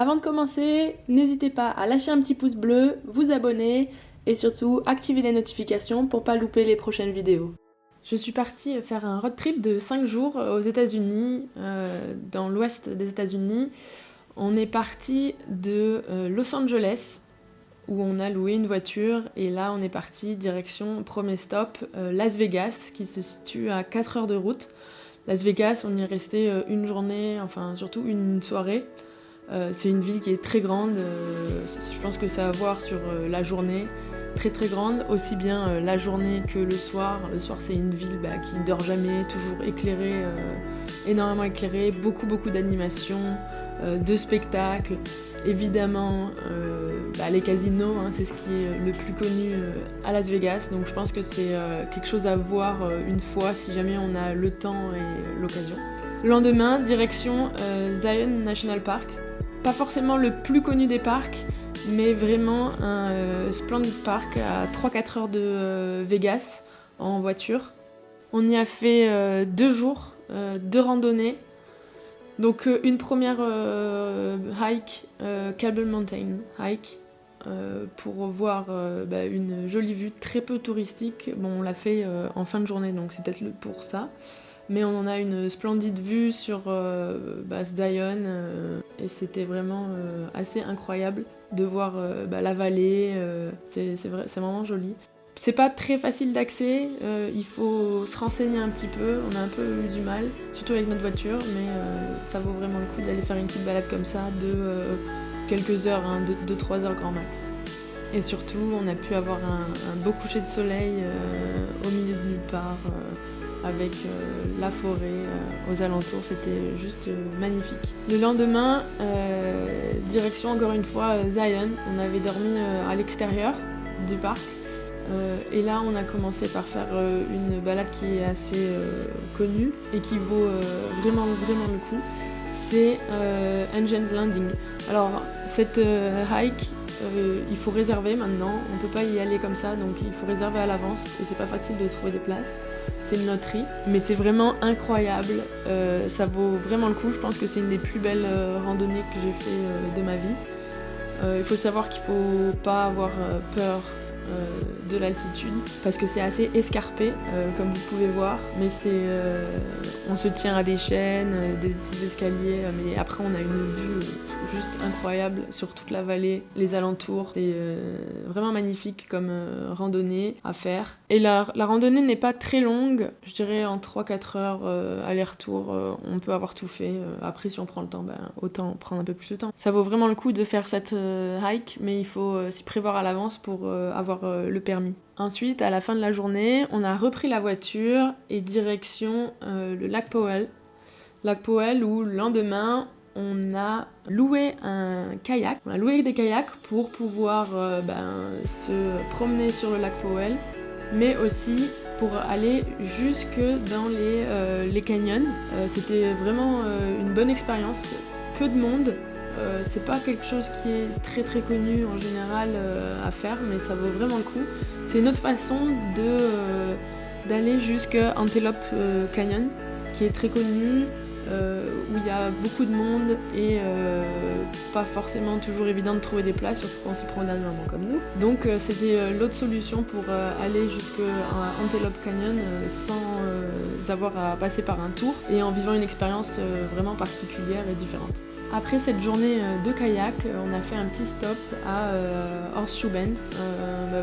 Avant de commencer, n'hésitez pas à lâcher un petit pouce bleu, vous abonner et surtout activer les notifications pour pas louper les prochaines vidéos. Je suis partie faire un road trip de 5 jours aux États-Unis, dans l'ouest des États-Unis. On est parti de Los Angeles, où on a loué une voiture, et là on est parti direction, premier stop, Las Vegas, qui se situe à 4 heures de route. Las Vegas, on y est resté une journée, enfin surtout une soirée. C'est une ville qui est très grande, je pense que ça a à voir sur la journée, très très grande, aussi bien la journée que le soir. Le soir c'est une ville qui ne dort jamais, toujours éclairée, énormément éclairée, beaucoup d'animations, de spectacles, évidemment les casinos, c'est ce qui est le plus connu à Las Vegas, donc je pense que c'est quelque chose à voir une fois si jamais on a le temps et l'occasion. Le lendemain, direction Zion National Park. Pas forcément le plus connu des parcs, mais vraiment un splendide parc à 3-4 heures de Vegas en voiture. On y a fait 2 jours de randonnée. Donc une première hike, Cable Mountain hike, pour voir une jolie vue très peu touristique. Bon, on l'a fait en fin de journée, donc c'est peut-être pour ça. Mais on en a une splendide vue sur Zion, et c'était vraiment assez incroyable de voir la vallée, c'est vraiment joli. C'est pas très facile d'accès, il faut se renseigner un petit peu, on a un peu eu du mal, surtout avec notre voiture, mais ça vaut vraiment le coup d'aller faire une petite balade comme ça de quelques heures, 2-3 heures grand max. Et surtout, on a pu avoir un beau coucher de soleil au milieu de nulle part, avec la forêt aux alentours, c'était juste magnifique. Le lendemain, direction encore une fois Zion, on avait dormi à l'extérieur du parc, et là on a commencé par faire une balade qui est assez connue et qui vaut vraiment le coup, c'est Engine's Landing. Alors cette hike, il faut réserver maintenant, on peut pas y aller comme ça, donc il faut réserver à l'avance et c'est pas facile de trouver des places. C'est une loterie, mais c'est vraiment incroyable, ça vaut vraiment le coup. Je pense que c'est une des plus belles randonnées que j'ai fait de ma vie. Il faut savoir qu'il faut pas avoir peur de l'altitude, parce que c'est assez escarpé, comme vous pouvez voir, mais on se tient à des chaînes, des petits escaliers, mais après on a une vue juste incroyable sur toute la vallée, les alentours. C'est vraiment magnifique comme randonnée à faire. Et la randonnée n'est pas très longue, je dirais en 3-4 heures aller-retour, on peut avoir tout fait. Après si on prend le temps, autant prendre un peu plus de temps. Ça vaut vraiment le coup de faire cette hike, mais il faut s'y prévoir à l'avance pour avoir le permis. Ensuite, à la fin de la journée, on a repris la voiture et direction le lac Powell. Lac Powell où le lendemain, on a loué un kayak. On a loué des kayaks pour pouvoir se promener sur le lac Powell, mais aussi pour aller jusque dans les canyons. C'était vraiment une bonne expérience. Peu de monde. C'est pas quelque chose qui est très connu en général à faire, mais ça vaut vraiment le coup. C'est une autre façon d'aller jusqu'à Antelope Canyon, qui est très connu, où il y a beaucoup de monde et pas forcément toujours évident de trouver des places, surtout quand on s'y prend dernièrement comme nous. Donc c'était l'autre solution pour aller jusqu'à Antelope Canyon sans avoir à passer par un tour et en vivant une expérience vraiment particulière et différente. Après cette journée de kayak, on a fait un petit stop à Horseshoe Bend.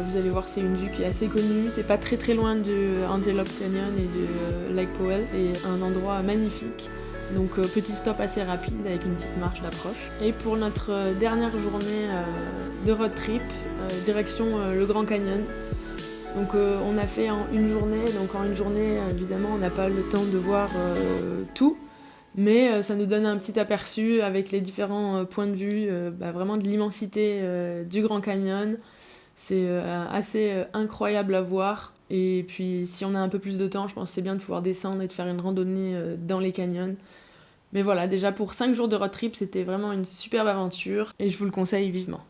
Vous allez voir, c'est une vue qui est assez connue. C'est pas très loin de Antelope Canyon et de Lake Powell. C'est un endroit magnifique. Donc petit stop assez rapide avec une petite marche d'approche. Et pour notre dernière journée de road trip, direction le Grand Canyon. Donc on a fait en une journée. Donc en une journée, évidemment, on n'a pas le temps de voir tout. Mais ça nous donne un petit aperçu avec les différents points de vue, vraiment de l'immensité du Grand Canyon. C'est assez incroyable à voir. Et puis si on a un peu plus de temps, je pense que c'est bien de pouvoir descendre et de faire une randonnée dans les canyons. Mais voilà, déjà pour 5 jours de road trip, c'était vraiment une superbe aventure et je vous le conseille vivement.